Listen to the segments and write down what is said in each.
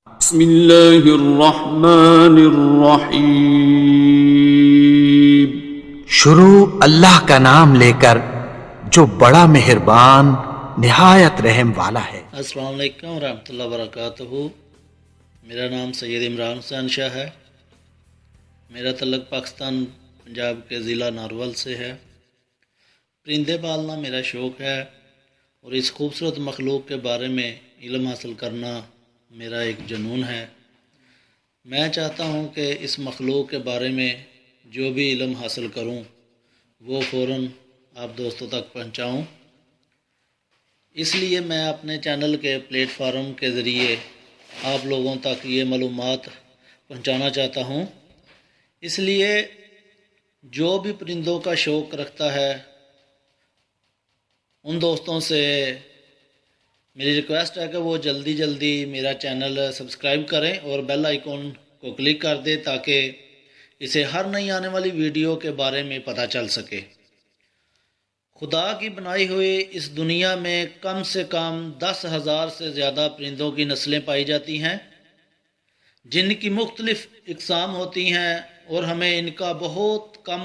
بسم اللہ الرحمن الرحیم۔ شروع اللہ کا نام لے کر جو بڑا مہربان نہایت رحم والا ہے۔ السلام علیکم ورحمۃ اللہ وبرکاتہ۔ میرا نام سید عمران حسین شاہ ہے۔ میرا تعلق پاکستان پنجاب کے ضلع ناروول سے ہے۔ پرندے پالنا میرا شوق ہے اور اس خوبصورت مخلوق کے بارے میں علم حاصل کرنا میرا ایک جنون ہے۔ میں چاہتا ہوں کہ اس مخلوق کے بارے میں جو بھی علم حاصل کروں وہ فوراً آپ دوستوں تک پہنچاؤں۔ اس لیے میں اپنے چینل کے پلیٹ فارم کے ذریعے آپ لوگوں تک یہ معلومات پہنچانا چاہتا ہوں۔ اس لیے جو بھی پرندوں کا شوق رکھتا ہے ان دوستوں سے میری ریکویسٹ ہے کہ وہ جلدی میرا چینل سبسکرائب کریں اور بیل آئیکن کو کلک کر دیں تاکہ اسے ہر نئی آنے والی ویڈیو کے بارے میں پتہ چل سکے۔ خدا کی بنائی ہوئی اس دنیا میں کم سے کم 10,000 سے زیادہ پرندوں کی نسلیں پائی جاتی ہیں جن کی مختلف اقسام ہوتی ہیں اور ہمیں ان کا بہت کم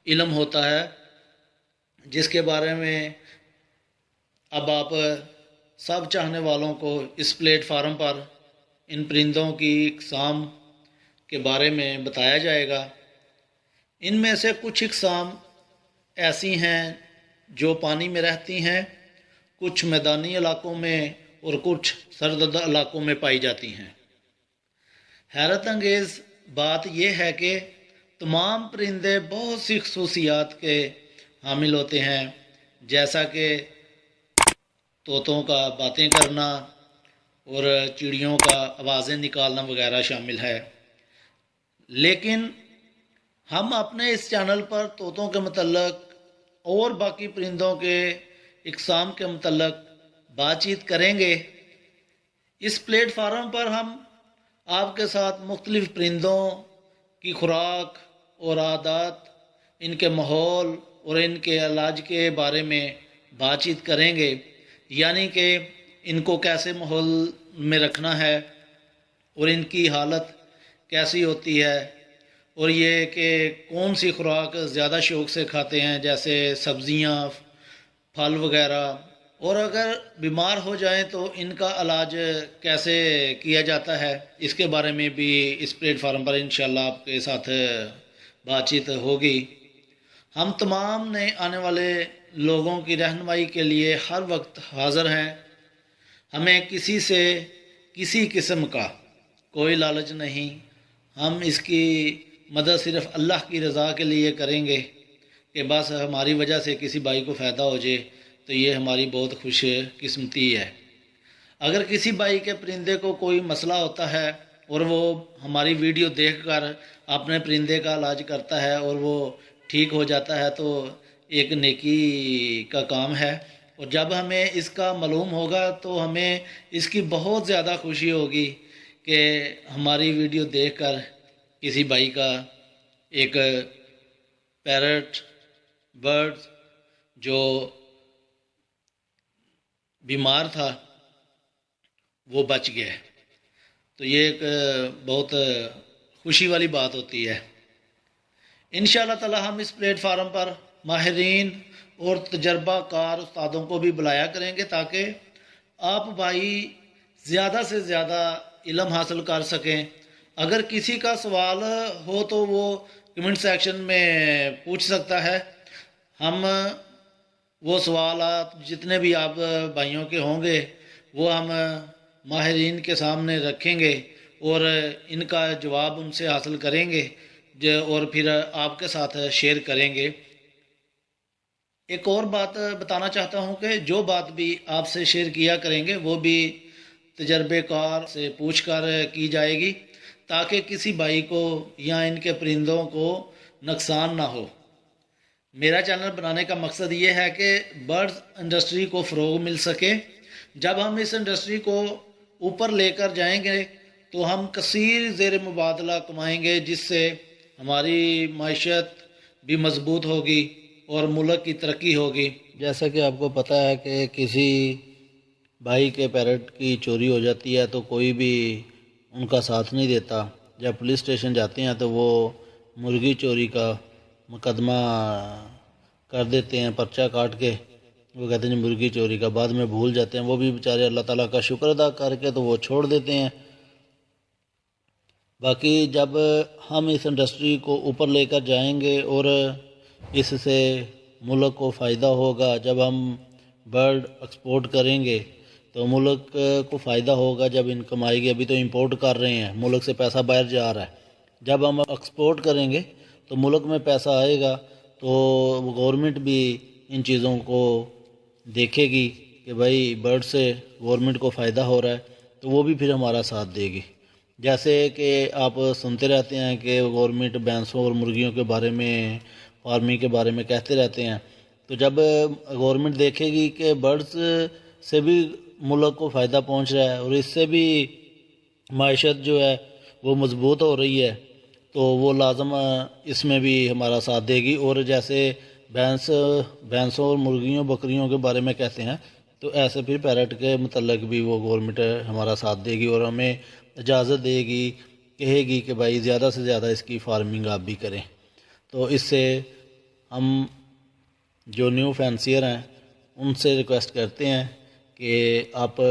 علم ہوتا ہے، جس کے بارے میں اب آپ سب چاہنے والوں کو اس پلیٹ فارم پر ان پرندوں کی اقسام کے بارے میں بتایا جائے گا۔ ان میں سے کچھ اقسام ایسی ہیں جو پانی میں رہتی ہیں، کچھ میدانی علاقوں میں اور کچھ سرد علاقوں میں پائی جاتی ہیں۔ حیرت انگیز بات یہ ہے کہ تمام پرندے بہت سی خصوصیات کے حامل ہوتے ہیں، جیسا کہ طوطوں کا باتیں کرنا اور چڑیوں کا آوازیں نکالنا وغیرہ شامل ہے۔ لیکن ہم اپنے اس چینل پر طوطوں کے متعلق اور باقی پرندوں کے اقسام کے متعلق بات چیت کریں گے۔ اس پلیٹ فارم پر ہم آپ کے ساتھ مختلف پرندوں کی خوراک اور عادات، ان کے ماحول اور ان کے علاج کے بارے میں بات چیت کریں گے، یعنی کہ ان کو کیسے ماحول میں رکھنا ہے اور ان کی حالت کیسی ہوتی ہے، اور یہ کہ کون سی خوراک زیادہ شوق سے کھاتے ہیں جیسے سبزیاں، پھل وغیرہ، اور اگر بیمار ہو جائیں تو ان کا علاج کیسے کیا جاتا ہے، اس کے بارے میں بھی اس پلیٹ فارم پر انشاءاللہ آپ کے ساتھ بات چیت ہوگی۔ ہم تمام نئے آنے والے لوگوں کی رہنمائی کے لیے ہر وقت حاضر ہیں۔ ہمیں کسی سے کسی قسم کا کوئی لالچ نہیں، ہم اس کی مدد صرف اللہ کی رضا کے لیے کریں گے کہ بس ہماری وجہ سے کسی بھائی کو فائدہ ہو جائے تو یہ ہماری بہت خوش قسمتی ہے۔ اگر کسی بھائی کے پرندے کو کوئی مسئلہ ہوتا ہے اور وہ ہماری ویڈیو دیکھ کر اپنے پرندے کا علاج کرتا ہے اور وہ ٹھیک ہو جاتا ہے تو ایک نیکی کا کام ہے، اور جب ہمیں اس کا معلوم ہوگا تو ہمیں اس کی بہت زیادہ خوشی ہوگی کہ ہماری ویڈیو دیکھ کر کسی بھائی کا ایک پیرٹ برڈ جو بیمار تھا وہ بچ گیا، تو یہ ایک بہت خوشی والی بات ہوتی ہے۔ انشاءاللہ تعالی ہم اس پلیٹ فارم پر ماہرین اور تجربہ کار استادوں کو بھی بلایا کریں گے تاکہ آپ بھائی زیادہ سے زیادہ علم حاصل کر سکیں۔ اگر کسی کا سوال ہو تو وہ کمنٹ سیکشن میں پوچھ سکتا ہے، ہم وہ سوالات جتنے بھی آپ بھائیوں کے ہوں گے وہ ہم ماہرین کے سامنے رکھیں گے اور ان کا جواب ان سے حاصل کریں گے اور پھر آپ کے ساتھ شیئر کریں گے۔ ایک اور بات بتانا چاہتا ہوں کہ جو بات بھی آپ سے شیئر کیا کریں گے وہ بھی تجربے کار سے پوچھ کر کی جائے گی تاکہ کسی بھائی کو یا ان کے پرندوں کو نقصان نہ ہو۔ میرا چینل بنانے کا مقصد یہ ہے کہ برڈز انڈسٹری کو فروغ مل سکے۔ جب ہم اس انڈسٹری کو اوپر لے کر جائیں گے تو ہم کثیر زیر مبادلہ کمائیں گے، جس سے ہماری معیشت بھی مضبوط ہوگی اور ملک کی ترقی ہوگی۔ جیسا کہ آپ کو پتہ ہے کہ کسی بھائی کے پیرٹ کی چوری ہو جاتی ہے تو کوئی بھی ان کا ساتھ نہیں دیتا. جب پولیس اسٹیشن جاتے ہیں تو وہ مرغی چوری کا مقدمہ کر دیتے ہیں، پرچہ کاٹ کے وہ کہتے ہیں مرغی چوری کا، بعد میں بھول جاتے ہیں. وہ بھی بیچارے اللہ تعالیٰ کا شکر ادا کر کے تو وہ چھوڑ دیتے ہیں. باقی جب ہم اس انڈسٹری کو اوپر لے کر جائیں گے اور اس سے ملک کو فائدہ ہوگا، جب ہم برڈ ایکسپورٹ کریں گے تو ملک کو فائدہ ہوگا، جب انکم آئے گی. ابھی تو امپورٹ کر رہے ہیں، ملک سے پیسہ باہر جا رہا ہے. جب ہم ایکسپورٹ کریں گے تو ملک میں پیسہ آئے گا تو گورنمنٹ بھی ان چیزوں کو دیکھے گی کہ بھائی برڈ سے گورنمنٹ کو فائدہ ہو رہا ہے تو وہ بھی پھر ہمارا ساتھ دے گی. جیسے کہ آپ سنتے رہتے ہیں کہ گورنمنٹ بھینسوں اور مرغیوں کے بارے میں، فارمنگ کے بارے میں کہتے رہتے ہیں. تو جب گورنمنٹ دیکھے گی کہ برڈز سے بھی ملک کو فائدہ پہنچ رہا ہے اور اس سے بھی معیشت جو ہے وہ مضبوط ہو رہی ہے تو وہ لازم اس میں بھی ہمارا ساتھ دے گی. اور جیسے بھینسوں اور مرغیوں بکریوں کے بارے میں کہتے ہیں تو ایسے پھر پیرٹ کے متعلق بھی وہ گورنمنٹ ہمارا ساتھ دے گی اور ہمیں اجازت دے گی، کہے گی کہ بھائی زیادہ سے زیادہ اس کی فارمنگ آپ بھی کریں. تو اس سے ہم جو نیو فینسیئر ہیں ان سے ریکویسٹ کرتے ہیں کہ آپ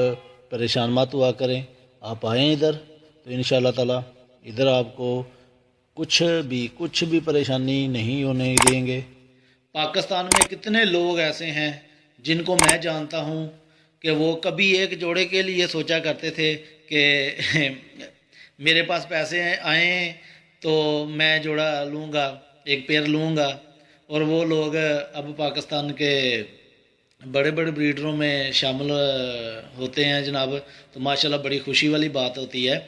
پریشان مت ہوا کریں، آپ آئیں ادھر تو انشاءاللہ تعالی ادھر آپ کو کچھ بھی پریشانی نہیں ہونے دیں گے. پاکستان میں کتنے لوگ ایسے ہیں جن کو میں جانتا ہوں کہ وہ کبھی ایک جوڑے کے لیے سوچا کرتے تھے کہ میرے پاس پیسے آئیں تو میں جوڑا لوں گا، ایک پیر لوں گا. اور وہ لوگ اب پاکستان کے بڑے بڑے بریڈروں میں شامل ہوتے ہیں جناب. تو ماشاءاللہ بڑی خوشی والی بات ہوتی ہے.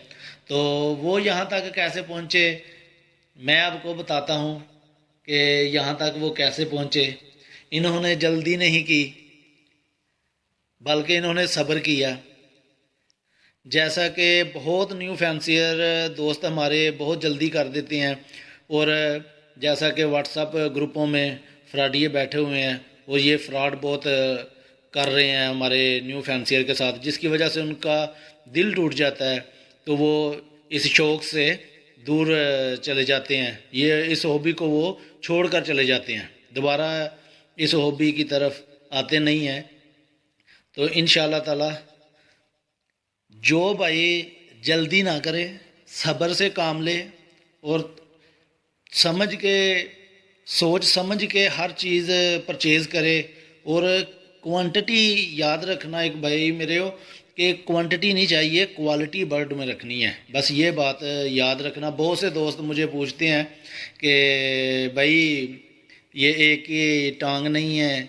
تو وہ یہاں تک کیسے پہنچے میں آپ کو بتاتا ہوں کہ یہاں تک وہ کیسے پہنچے. انہوں نے جلدی نہیں کی بلکہ انہوں نے صبر کیا. جیسا کہ بہت نیو فینسیئر دوست ہمارے بہت جلدی کر دیتے ہیں، اور جیسا کہ واٹس ایپ گروپوں میں فراڈیے بیٹھے ہوئے ہیں اور یہ فراڈ بہت کر رہے ہیں ہمارے نیو فینسیئر کے ساتھ، جس کی وجہ سے ان کا دل ٹوٹ جاتا ہے تو وہ اس شوق سے دور چلے جاتے ہیں. اس ہابی کو وہ چھوڑ کر چلے جاتے ہیں، دوبارہ اس ہابی کی طرف آتے نہیں ہیں. تو انشاءاللہ تعالی جو بھائی جلدی نہ کرے، صبر سے کام لے اور سوچ سمجھ کے ہر چیز پرچیز کرے. اور کوانٹٹی یاد رکھنا ایک بھائی میرے ہو کہ کوانٹٹی نہیں چاہیے، کوالٹی برڈ میں رکھنی ہے، بس یہ بات یاد رکھنا. بہت سے دوست مجھے پوچھتے ہیں کہ بھائی یہ ایک ہی ٹانگ نہیں ہے،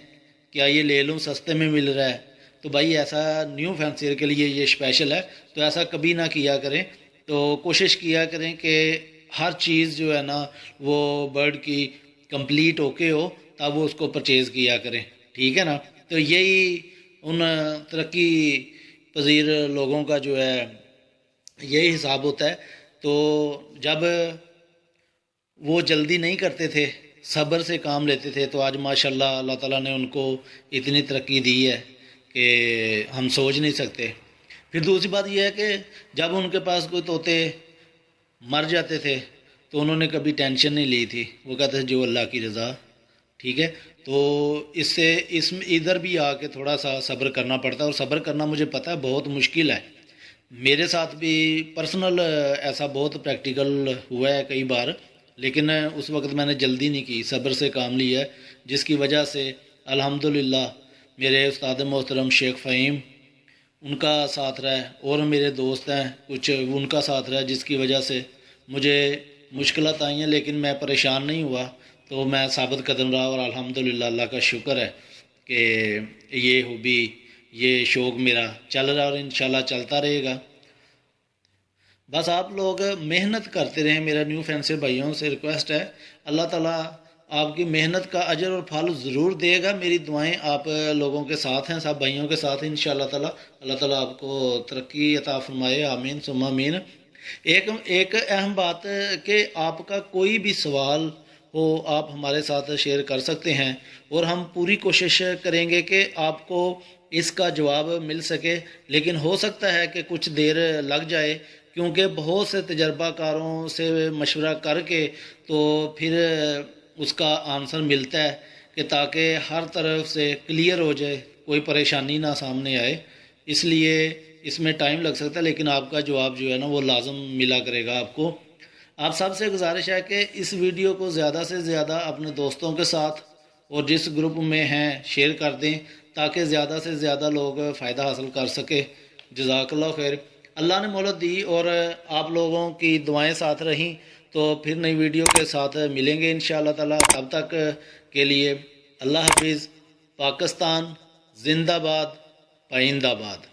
کیا یہ لے لوں، سستے میں مل رہا ہے. تو بھائی ایسا نیو فینسیئر کے لیے یہ اسپیشل ہے، تو ایسا کبھی نہ کیا کریں. تو کوشش کیا کریں کہ ہر چیز جو ہے نا وہ برڈ کی کمپلیٹ اوکے ہو تب وہ اس کو پرچیز کیا کریں، ٹھیک ہے نا. تو یہی ان ترقی پذیر لوگوں کا جو ہے یہی حساب ہوتا ہے. تو جب وہ جلدی نہیں کرتے تھے، صبر سے کام لیتے تھے، تو آج ماشاءاللہ اللہ تعالیٰ نے ان کو اتنی ترقی دی ہے کہ ہم سوچ نہیں سکتے. پھر دوسری بات یہ ہے کہ جب ان کے پاس کوئی طوطے مر جاتے تھے تو انہوں نے کبھی ٹینشن نہیں لی تھی، وہ کہتے تھے جو اللہ کی رضا، ٹھیک ہے. تو اس سے ادھر بھی آ کے تھوڑا سا صبر کرنا پڑتا ہے، اور صبر کرنا مجھے پتہ ہے بہت مشکل ہے. میرے ساتھ بھی پرسنل ایسا بہت پریکٹیکل ہوا ہے کئی بار، لیکن اس وقت میں نے جلدی نہیں کی، صبر سے کام لیا ہے، جس کی وجہ سے الحمدللہ میرے استاد محترم شیخ فہیم ان کا ساتھ رہا ہے، اور میرے دوست ہیں کچھ ان کا ساتھ رہا ہے، جس کی وجہ سے مجھے مشکلات آئی ہیں لیکن میں پریشان نہیں ہوا. تو میں ثابت قدم رہا، اور الحمدللہ اللہ کا شکر ہے کہ یہ ہابی، یہ شوق میرا چل رہا ہے اور انشاءاللہ چلتا رہے گا. بس آپ لوگ محنت کرتے رہیں. میرا نیو فینسیئر بھائیوں سے ریکویسٹ ہے، اللہ تعالیٰ آپ کی محنت کا اجر اور پھل ضرور دے گا. میری دعائیں آپ لوگوں کے ساتھ ہیں، سب بھائیوں کے ساتھ ہیں انشاءاللہ تعالیٰ. اللہ تعالیٰ آپ کو ترقی عطا فرمائے، آمین ثم آمین. ایک اہم بات کہ آپ کا کوئی بھی سوال ہو آپ ہمارے ساتھ شیئر کر سکتے ہیں، اور ہم پوری کوشش کریں گے کہ آپ کو اس کا جواب مل سکے. لیکن ہو سکتا ہے کہ کچھ دیر لگ جائے، کیونکہ بہت سے تجربہ کاروں سے مشورہ کر کے تو پھر اس کا آنسر ملتا ہے کہ تاکہ ہر طرف سے کلیئر ہو جائے، کوئی پریشانی نہ سامنے آئے. اس لیے اس میں ٹائم لگ سکتا ہے، لیکن آپ کا جواب جو ہے نا وہ لازم ملا کرے گا آپ کو. آپ سب سے گزارش ہے کہ اس ویڈیو کو زیادہ سے زیادہ اپنے دوستوں کے ساتھ اور جس گروپ میں ہیں شیئر کر دیں تاکہ زیادہ سے زیادہ لوگ فائدہ حاصل کر سکے. جزاک اللہ خیر. اللہ نے مہلت دی اور آپ لوگوں کی دعائیں ساتھ رہیں تو پھر نئی ویڈیو کے ساتھ ملیں گے انشاءاللہ تعالی. تب تک کے لیے اللہ حافظ. پاکستان زندہ باد، پائندہ باد.